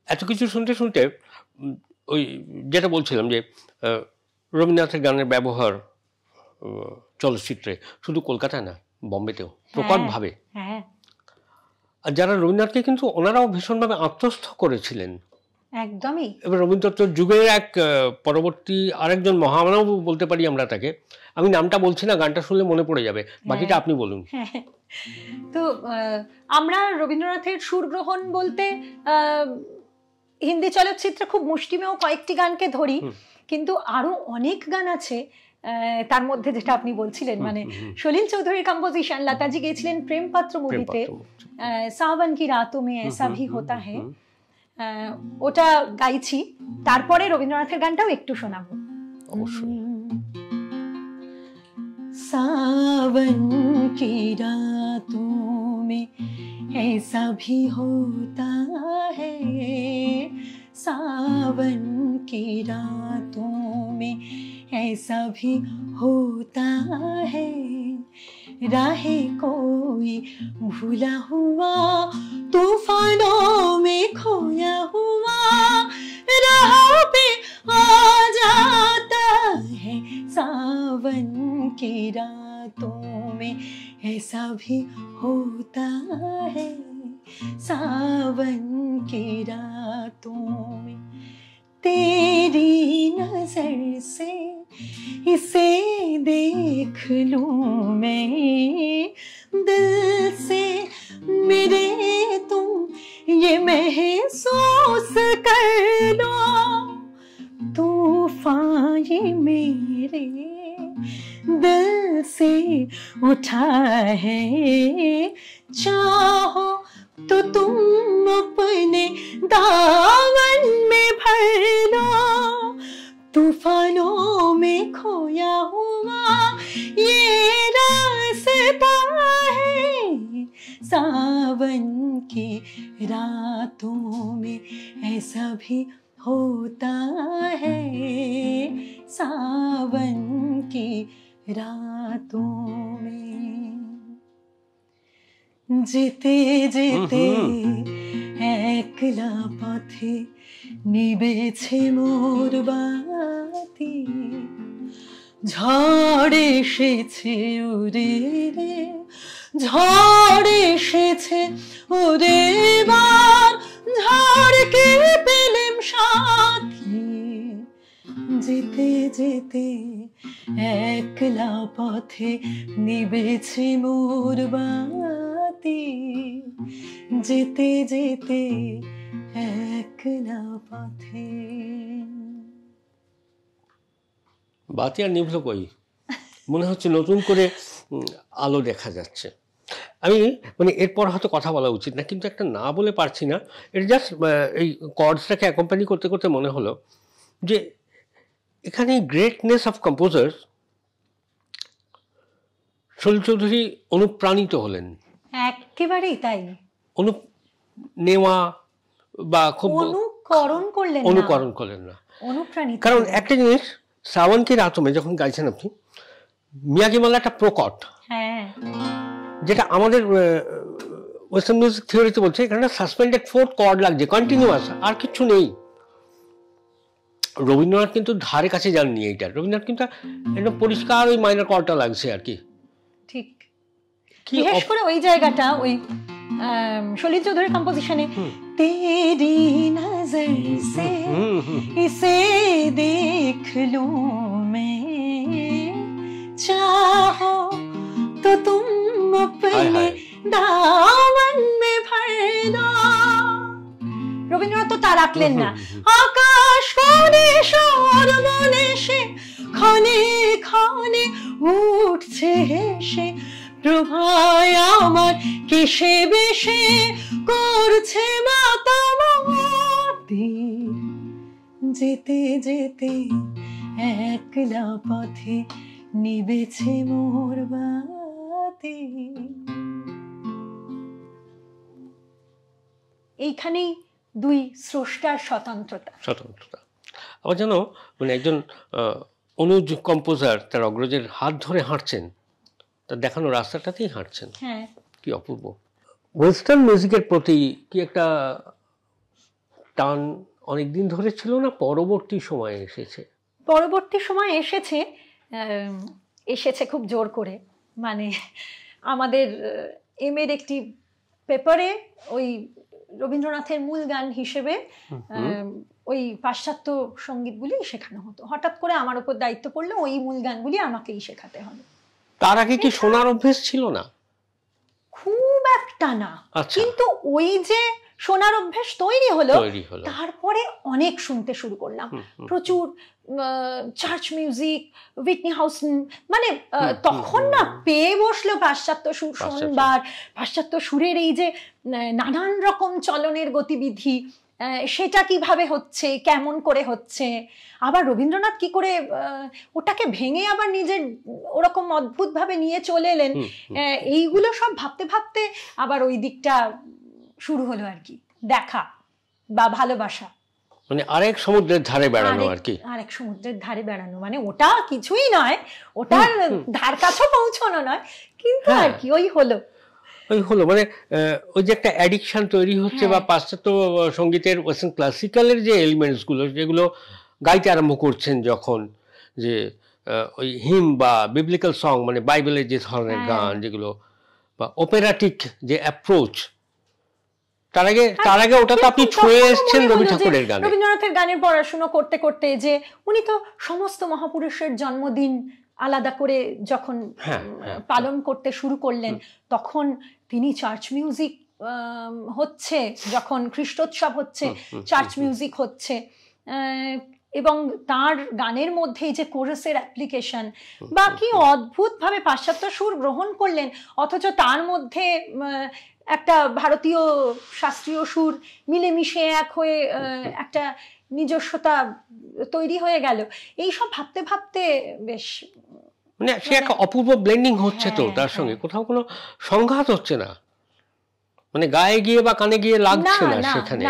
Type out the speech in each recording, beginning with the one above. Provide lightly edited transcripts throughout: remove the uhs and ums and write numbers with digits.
এত কিছু শুনতে শুনতে ওই যেটা বলছিলাম যে রবীন্দ্রনাথের গানের ব্যবহার চলচ্চিত্রে শুধু কলকাতায় না, বোম্বেতেও প্রকটভাবে। আর যারা রবীন্দ্রনাথকে কিন্তু ওনারাও ভীষণভাবে আত্মস্থ করেছিলেন একদমই। এবার রবীন্দ্রনাথ যুগের এক পরবর্তী আরেকজন মহামানব বলতে পারি আমরা তাকে। আমি নামটা বলছি না, গানটা শুনলে মনে পড়ে যাবে, বাকিটা আপনি বলুন। তো আমরা রবীন্দ্রনাথের সুরগ্রহণ বলতে হিন্দি চলচ্চিত্রে খুব মুষ্টিমেয় কয়েকটি গানকে ধরি, কিন্তু আরো অনেক গান আছে। তার মধ্যে যেটা আপনি বলছিলেন, মানে সলিল চৌধুরীর কম্পোজিশন, লতাজি গেয়েছিলেন প্রেমপত্র মুভিতে সাवन की रातों में ऐसा भी होता है, ওটা গাইছি। তারপরে রবীন্দ্রনাথের গানটাও একটু শোনাবো অবশ্যই। सावन की रातों में ऐसा भी होता है, सावन की रातों में ऐसा भी होता है, राहे कोई भूला हुआ तूफानों में खोया हुआ राह पे आ जाता है, सावन की रातों में ऐसा भी होता है, सावन की रातों में तेरी नजर से इसे देख लूं मैं, दिल से मेरे तुम ये महसूस कर लो, तूफान ये मेरे दिल से उठा है, चाहो तो तुम अपने दामन में भर लो, तूफानों में खोया हुआ ये रास्ता है, सावन की रातों में ऐसा भी होता है, सावन की रातों में। যেতে যেতে একলা পথে নিবেছে মোর বাতি, ঝড় এসেছে ওরে রে, ঝড় এসেছে ওরে বার, ঝড়কে পেলেম সাথী, যেতে যেতে একলা পথে নিবেছে মোর বাতি, যেতে যেতে একলা পথে। বাতি আর নিভলো কই, মনে হচ্ছে নতুন করে আলো দেখা যাচ্ছে। আমি মানে এরপর হয়তো কথা বলা উচিত না, কিন্তু একটা না বলে পারছি না। এটা জাস্ট এই কর্ডসটাকে অ্যাকম্পানি করতে করতে মনে হলো যে এখানে greatness of composer Salil Chowdhury অনুপ্রাণিত হলেন। একেবারেই তাই। নেওয়া বা খুব অনুকরণ করলেন না, অনুপ্রাণিত। কারণ একটা জিনিস, সাवन की रातों में যখন গাইছেন আপনি, মিয়াগিমালা একটা প্রকট, যেটা আমাদের ওয়েস্টার্ন মিউজিক থিওরিতে বলছে এখানে সাসপেন্ডেড ফোর্থ কর্ড লাগছে, কন্টিনিউয়াস, আর কিছু নেই। রবীন্দ্রনাথ কিন্তু ধারে কাছে যাননি এইটা, রবীন্দ্রনাথ কিন্তু একদম পরিষ্কার ওই মাইনর কর্ডটা লাগছে আর কি। ঠিক, বিশেষ করে ওই জায়গাটা ওই সলিল চৌধুরীর কম্পোজিশনে, তেরি নজর সে ইসে দেখ লूं मैं, चाहो तो तुम अपने दामन में भर लो। রবীন্দ্রনাথ তো তা রাখলেন না, আকাশ কোণে সর্বনে সে ক্ষণে ক্ষণে উঠছে হেসে, প্রভায় আমার কেশে বেশে করছে মাতামাতি, যেতে যেতে একলা পথে নিবেছে মোর বাতি। এইখানেই দুই স্রষ্টার স্বতন্ত্রতা। আবার যেন মানে একজন অনুজ কম্পোজার তার অগ্রজের হাত ধরে হাঁটছেন, তার দেখানো রাস্তাটাতেই হাঁটছেন। কি অপূর্ব। ওয়েস্টার্ন মিউজিকের প্রতি কি একটা টান অনেকদিন ধরে ছিল না, পরবর্তী সময়ে এসেছে? পরবর্তী সময় এসেছে খুব জোর করে। মানে আমাদের এমএর একটি পেপারে ওই রবীন্দ্রনাথের মূল গান হিসেবে ওই পাশ্চাত্য সঙ্গীতগুলি শেখানো হতো। হঠাৎ করে আমার উপর দায়িত্ব পড়লো ওই মূল গানগুলি আমাকেই শেখাতে হবে। তার আগে কি শোনার অভ্যেস ছিল না? খুব একটা না, কিন্তু ওই যে শোনার অভ্যেস তৈরি হলো, তারপরে অনেক শুনতে শুরু করলাম, প্রচুর চার্চ মিউজিক, উইটনি হাউস্টন, মানে তখন না পেয়ে বসলো পাশ্চাত্য সুর শোনবার। পাশ্চাত্য সুরের এই যে নানান রকম চলনের গতিবিধি, সেটা কিভাবে হচ্ছে, কেমন করে হচ্ছে, আবার রবীন্দ্রনাথ কি করে ওটাকে ভেঙে আবার নিজের ওরকম অদ্ভুত ভাবে নিয়ে চলে এলেন, এইগুলো সব ভাবতে ভাবতে আবার ওই দিকটা শুরু হলো আর কি, দেখা বা ভালোবাসা। মানে আরেক সমুদ্রের ধারে বেড়ানো আর কি। আরেক সমুদ্রের ধারে বেড়ানো মানে ওটা কিছুই নয়, ওটার ধার কাছেও পৌঁছানো নয়, কিন্তু আর কি ওই হলো মানে ওই যে একটা অ্যাডিকশন তৈরি হচ্ছে, বা পাশ্চাত্য সঙ্গীতের ওয়েস্টার্ন ক্লাসিক্যালের যে এলিমেন্টস গুলো যেগুলো গাইতে আরম্ভ করছেন যখন, যে ওই হিম বা বিবলিক্যাল সং, মানে বাইবেলের যে ধরনের গান যেগুলো, বা অপেরাটিক যে অ্যাপ্রোচ, তার আগে ওটা তো আপনি ছুঁয়ে এসেছেন রবি ঠাকুরের গানে। রবীন্দ্রনাথের গানের পড়াশোনা করতে করতে যে উনি তো সমস্ত মহাপুরুষের জন্মদিন আলাদা করে যখন পালন করতে শুরু করলেন, তখন তিনি চার্চ মিউজিক হচ্ছে, যখন খ্রিস্টোৎসব হচ্ছে চার্চ মিউজিক হচ্ছে, এবং তার গানের মধ্যে যে কোরাসের অ্যাপ্লিকেশন, বাকি অদ্ভুতভাবে পাশ্চাত্য সুর গ্রহণ করলেন, অথচ তার মধ্যে একটা ভারতীয় শাস্ত্রীয় সুর মিলেমিশে এক হয়ে একটা নিজস্বতা তৈরি হয়ে গেল। এইসব ভাবতে ভাবতে বেশ মানে সে একটা অপূর্ব ব্লেন্ডিং হচ্ছে তো, তার সঙ্গে কোথাও কোনো সংঘাত হচ্ছে না, মানে গায়ে গিয়ে বা কানে গিয়ে লাগছে না সেখানে,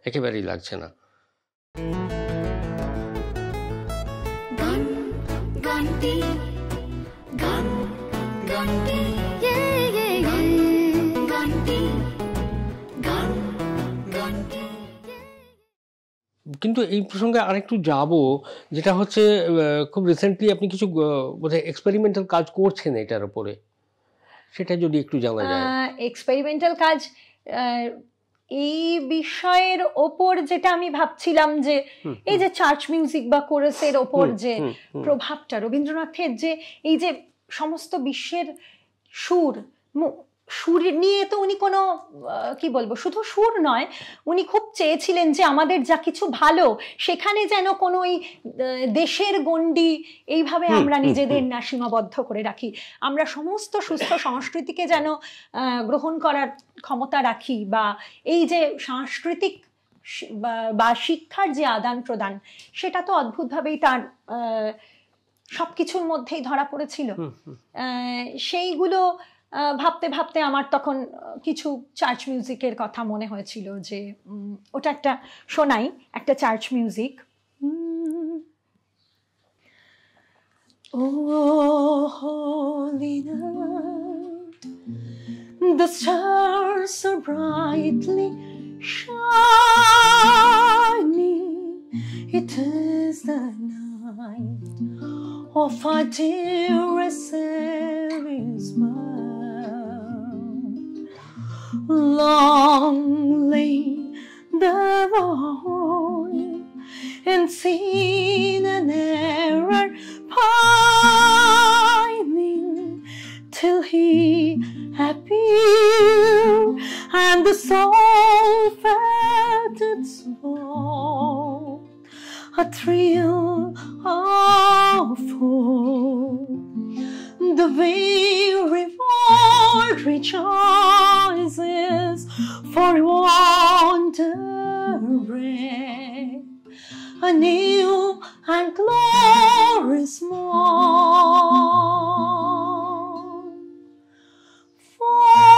একেবারেই লাগছে না। কিন্তু এই প্রসঙ্গে আরেকটু যাব, যেটা হচ্ছে খুব রিসেন্টলি আপনি কিছু বোধহয় এক্সপেরিমেন্টাল কাজ করছেন এটার উপরে, সেটা যদি একটু জানা যায়। এক্সপেরিমেন্টাল কাজ এই বিষয়ের ওপর যেটা আমি ভাবছিলাম, যে এই যে চার্চ মিউজিক বা কোরাসের ওপর যে প্রভাবটা, রবীন্দ্রনাথের যে এই যে সমস্ত বিশ্বের সুর নিয়ে তো উনি কোনো কি বলবো, শুধু সুর নয়, উনি খুব চেয়েছিলেন যে আমাদের যা কিছু ভালো সেখানে যেন কোনো এই দেশের গণ্ডি এইভাবে আমরা নিজেদের না সীমাবদ্ধ করে রাখি, আমরা সমস্ত সুস্থ সংস্কৃতিকে যেন গ্রহণ করার ক্ষমতা রাখি, বা এই যে সাংস্কৃতিক বা শিক্ষার যে আদান প্রদান, সেটা তো অদ্ভুতভাবেই তার সবকিছুর মধ্যেই ধরা পড়েছিল। সেইগুলো ভাবতে ভাবতে আমার তখন কিছু চার্চ মিউজিকের কথা মনে হয়েছিল, যে ওটা একটা শোনাই, একটা church music. Oh, holy night, the stars are brightly shining, it is the night of our dearest Savior's birth. Long lay the Lord in sin and error pining, till he appeared and the soul felt its woe, a thrill of hope. The very world rejoices, for wandering a new and glorious morn. Fall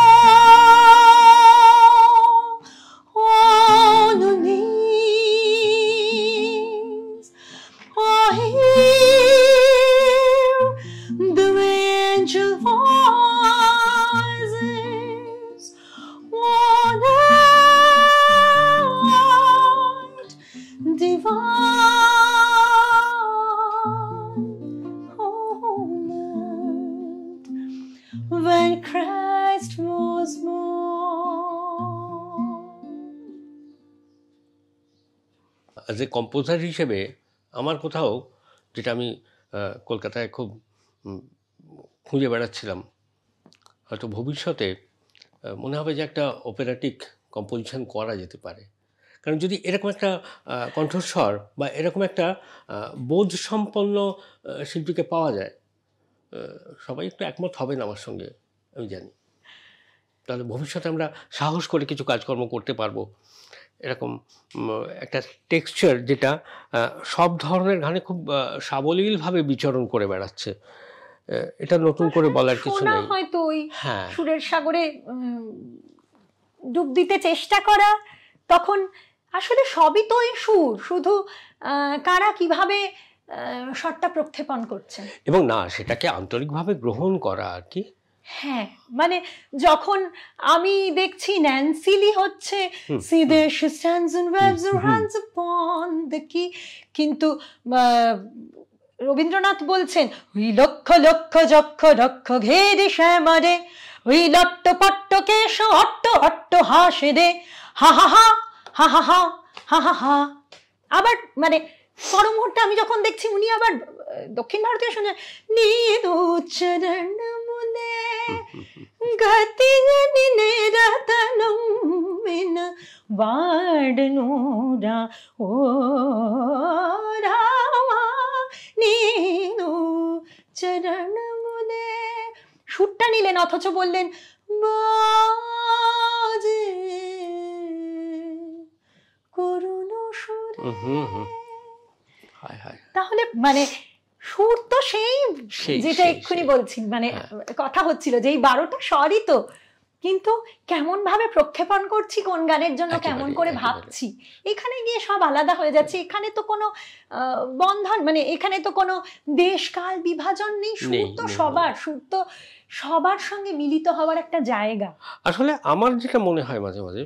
on your knees, or hear the angel voices, one as a composer হিসেবে আমার কোথাও, যেটা আমি কলকাতায় খুব খুঁজে বেড়াচ্ছিলাম, হয়তো ভবিষ্যতে মনে হবে যে একটা অপারেটিক কম্পোজিশন করা যেতে পারে। কারণ যদি এরকম একটা কণ্ঠস্বর বা এরকম একটা বোধসম্পন্ন শিল্পীকে পাওয়া যায়, সবাই একটু একমত হবেন আমার সঙ্গে, আমি জানি। তাহলে ভবিষ্যতে আমরা সাহস করে কিছু কাজকর্ম করতে পারবো। এরকম একটা টেক্সচার যেটা সব ধরনের গানে খুব সাবলীলভাবে বিচরণ করে বেড়াচ্ছে, এটা নতুন করে বলার কিছু নেই। হয়তো ওই সুরের সাগরে ডুব দিতে চেষ্টা করা, তখন আসলে সবই তো ওই সুর, শুধু কারা কিভাবে স্বরটা প্রক্ষেপণ করছেন এবং না সেটাকে আন্তরিকভাবে গ্রহণ করা আর কি। হ্যাঁ, মানে যখন আমি দেখছি ন্যান্সিলি হচ্ছে see there she stands and waves her hands upon the key, কিন্তু রবীন্দ্রনাথ বলছেন ওই লক্ষ লক্ষ যক্ষ রক্ষ ঘেরে শ্যামারে, ওই লট্ট পট্ট কেশ অট্ট অট্ট হাসে রে, হা হা হা হা হা হা হা হা হা। আবার মানে পর মুহূর্তে আমি যখন দেখছি উনি আবার দক্ষিণ ভারতীয় শুনে নীদু চরণ মুনে গতি জনিনে রতনম মিন বাড়নুরা ও রামা নীদু চরণ মুনে। সুরটা নিলেন অথচ বললেন বাজে করুণ সুরে। তাহলে মানে সুর তো সেই যেটা এক্ষুনি বলছি, মানে কথা হচ্ছিল যে এই 12টা স্বরই তো, কিন্তু কেমন ভাবে প্রক্ষেপণ করছি কোন গানের জন্য, কেমন করে ভাবছি, এখানে গিয়ে সব আলাদা হয়ে যাচ্ছে। এখানে তো কোনো বন্ধন, মানে এখানে তো কোনো দেশ কাল বিভাজন নেই, সুর তো সবার, সুর তো সবার সঙ্গে মিলিত হওয়ার একটা জায়গা। আসলে আমার যেটা মনে হয় মাঝে মাঝে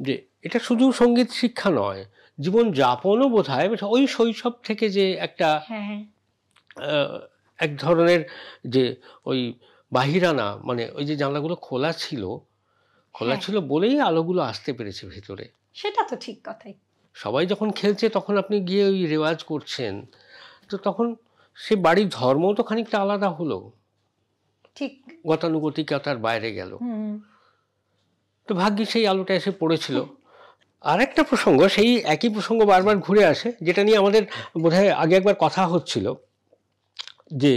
যে এটা শুধু সঙ্গীত শিক্ষা নয়, জীবন যাপনও বোধহয় ওই শৈশব থেকে যে একটা এক ধরনের যে ওই বাহিরানা, মানে ওই যে জানলাগুলো খোলা ছিল বলেই আলোগুলো আসতে পেরেছে ভেতরে। সেটা তো ঠিক কথাই। সবাই যখন খেলছে তখন আপনি গিয়ে ওই রেওয়াজ করছেন, তো তখন সে বাড়ির ধর্মও তো খানিকটা আলাদা হলো, ঠিক গতানুগতিকতার বাইরে গেল। তো ভাগ্যে সেই আলোটা এসে পড়েছিল। আর একটা প্রসঙ্গ, সেই একই প্রসঙ্গ বারবার ঘুরে আসে, যেটা নিয়ে আমাদের বোধহয় আগে একবার কথা হচ্ছিল, যে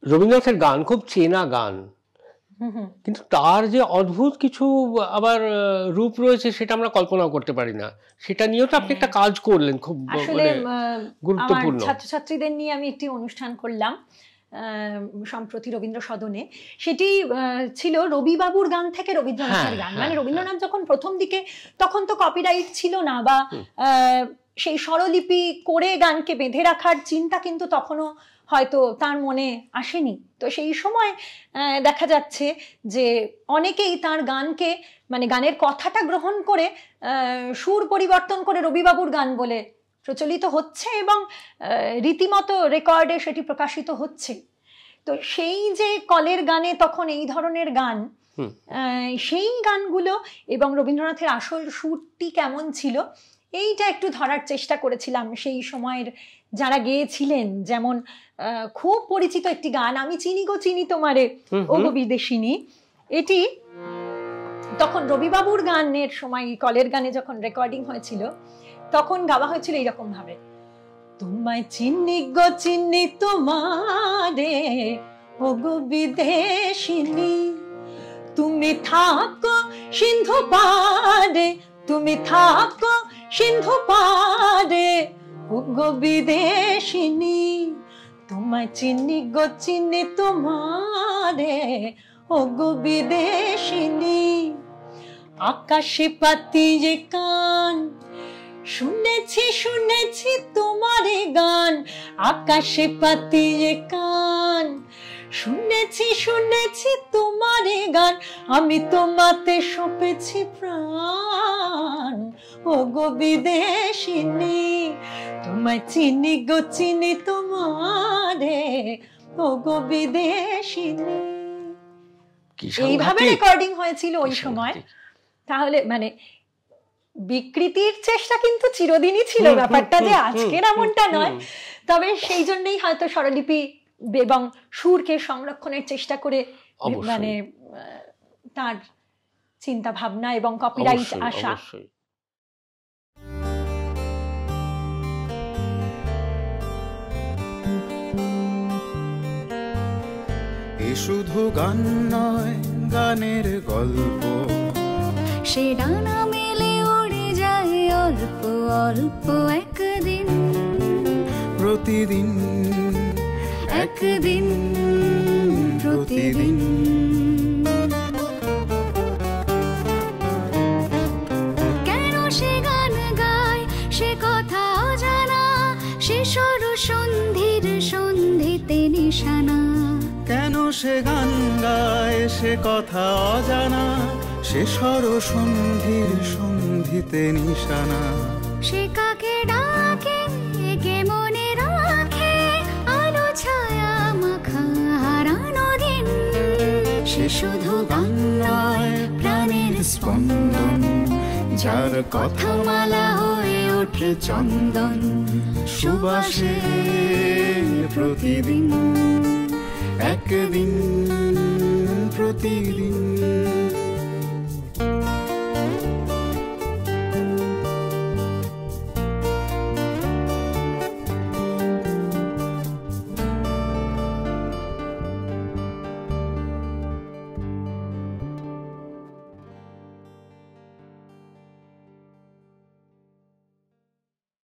রবীন্দ্রনাথের গান খুব চেনা গান, কিন্তু তার যে অদ্ভুত কিছু আবার রূপ রয়েছে সেটা আমরা কল্পনাও করতে পারি না। সেটা নিয়েও তো আপনি একটা কাজ করলেন খুব গুরুত্বপূর্ণ। ছাত্রছাত্রীদের নিয়ে আমি একটি অনুষ্ঠান করলাম সম্প্রতি রবীন্দ্র সদনে। সেটি ছিল রবিবাবুর গান থেকে রবীন্দ্রনাথের গান। মানে রবীন্দ্রনাথ যখন প্রথম দিকে, তখন তো কপিরাইট ছিল না, বা সেই স্বরলিপি করে গানকে বেঁধে রাখার চিন্তা কিন্তু তখনও হয়তো তার মনে আসেনি। তো সেই সময় দেখা যাচ্ছে যে অনেকেই তার গানকে, মানে গানের কথাটা গ্রহণ করে সুর পরিবর্তন করে রবিবাবুর গান বলে প্রচলিত হচ্ছে, এবং রীতিমতো রেকর্ডে সেটি প্রকাশিত হচ্ছে। তো সেই যে কলের গানে তখন এই ধরনের গান, সেই গানগুলো এবং রবীন্দ্রনাথের আসল সুরটি কেমন ছিল, এইটা একটু ধরার চেষ্টা করেছিলাম সেই সময়ের যারা গেয়েছিলেন। যেমন খুব পরিচিত একটি গান, আমি চিনি গো চিনি তোমারে ও গো বিদেশিনী, এটি তখন রবিবাবুর গানের সময়, কলের গানে যখন রেকর্ডিং হয়েছিল তখন গাওয়া হয়েছিল এইরকম ভাবে, তোমায় চিনি গো চিনি তোমারে ও গো বিদেশিনী, তুমি থাকো সিন্ধু পারে, তুমি থাকো সিন্ধু পারে ও গো বিদেশিনী, তোমায় চিনি গো চিনি তোমারে ও গো বিদেশিনী, আকাশে পাতিয়ে কান শুনেছি শুনেছি তোমারে গান, আকাশে পাতিয়ে কান শুনেছি শুনেছি তোমারে গান, আমি তোমাতে সঁপেছি প্রাণ ও গো বিদেশিনী, তোমায় চিনি গো চিনি তোমারে ও গো বিদেশিনী। এইভাবে রেকর্ডিং হয়েছিল ওই সময়। তাহলে মানে বিকৃতির চেষ্টা কিন্তু চিরদিনই ছিল, ব্যাপারটা যে আজকের এমনটা নয়। তবে সেই জন্যই হয়তো স্বরলিপি এবং সুরকে সংরক্ষণের চেষ্টা করে মানে তার চিন্তা ভাবনা এবং কপিরাইট আসা। এ শুধু গান নয়, গানের গল্প, সে ডানা মেলে উড়ে যায় অল্প অল্প একদিন, প্রতিদিন একদিন প্রতিদিন। কেন সে গান গায় সে কথা অজানা, সে স্বর সন্ধির সন্ধিতে নিশানা। কেন সে গান গায় সে কথা অজানা, সে স্বর সন্ধির সন্ধিতে নিশানা। সে কাকে ডাকে কে মনে রাখে, আলো ছায়া মাখা হারানো দিন। সে শুধু গান নয়, প্রাণের স্পন্দন, যার কথা মালা হয়ে ওঠে চন্দন সুবাসে প্রতিদিন, একদিন প্রতিদিন।